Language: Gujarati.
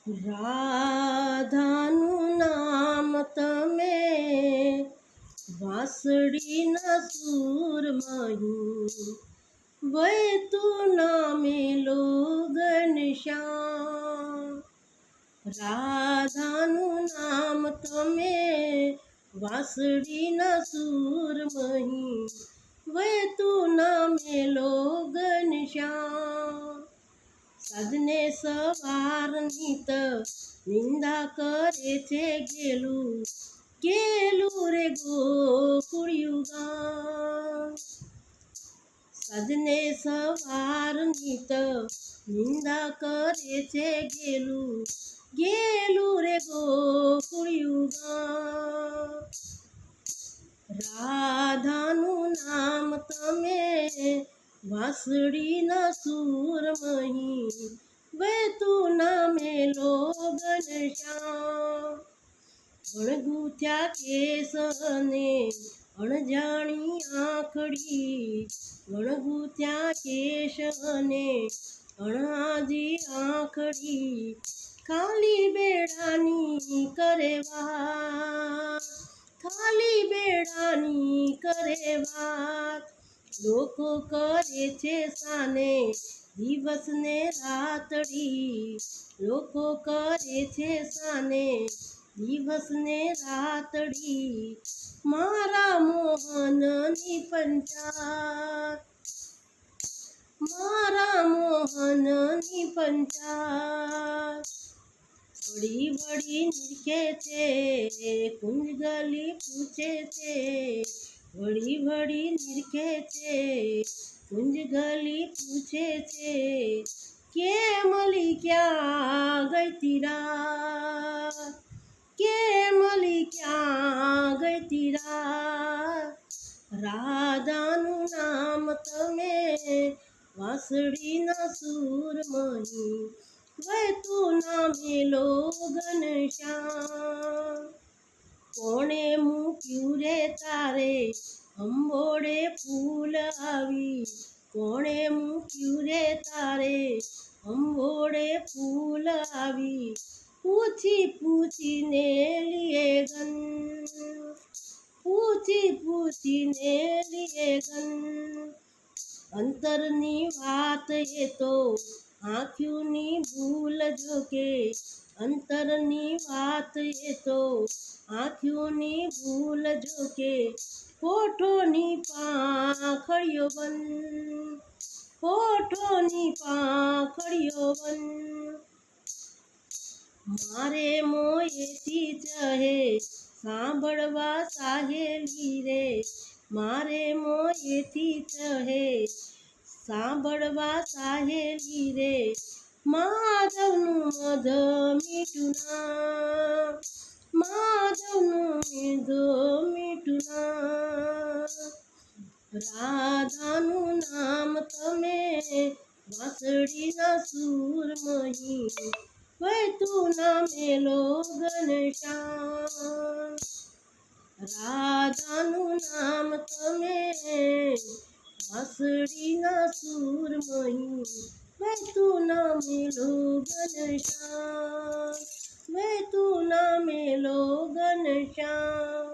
રાધાનું નામ તમે વાંસળીના સૂરમહી વૈતું નામે લો ઘનશ્યામ. રાધાનું નામ તમે વાંસળીના સૂરમહી વૈતું નામે લો ઘનશ્યામ. સાધને સવાર નિત નિંદા કરે છે ગેલું ગેલું રે ગોકુળિયું ગામ. સાધને સવાર નિત નિંદા કરે છે ગેલું ગેલું રે ગોકુળિયું ગામ. રાધાનું નામ તમે વાંસળીના સૂરમહી વૈતું નામે લો ઘનશ્યામ. અણગુથ્યા કેસ અને અણજાણી આંખડી અણગુથ્યા કેશ અને અણાજી આંખડી ખાલી બેડાની કરે વાત ખાલી બેડાની કરે વાત. લોકો કરે છે સાને દિવસ ને રાતડી લોકો કરે છે સાને દિવસ ને રાતડી મારા મોહનની પંચાત મારા મોહનની પંચાત. વળી વળી નિરખે છે કુંજ ગલી પૂછે છે વળી વળી નિરખે છે કુંજ ગલી પૂછે છે કે મળી ક્યાં ગઈ તીરા કે મળી ક્યાં ગઈ તીરા. રાધાનું નામ તમે વાંસળીના સૂરમહી વૈતું નામે લો ઘનશ્યામ. કોણે મૂક્યું રે તારે અંબોડે ફૂલ આવી કોણે મૂક્યું રે તારે અંબોડે ફૂલ આવી પૂછી પૂછીને લીએ ગન પૂછી પૂછીને લીએ ગન. અંતરની વાત એ તો આંખ્યુંની ભૂલ જોકે અંતરની વાત એ તો આંખ્યુંની ભૂલ જોકે હોઠોની પાંખડીઓ બન હોઠોની પાંખડીઓ બન. મારે મોએથી ચહે સાંભળવા સાહેલી રે મારે મોએથી ચહે સાંભળવા સાહેલી રે માધવનું મધ મીઠું નામ માધવનું મીઠું નામ. રાધાનું નામ તમે વાંસળીના સૂરમહી વૈતું નામે લો ઘનશ્યામ. રાધાનું નામ તમે વાંસળીના સૂરમહી વૈતું નામે લો ઘનશ્યામ વૈતું નામે લો ઘનશ્યામ.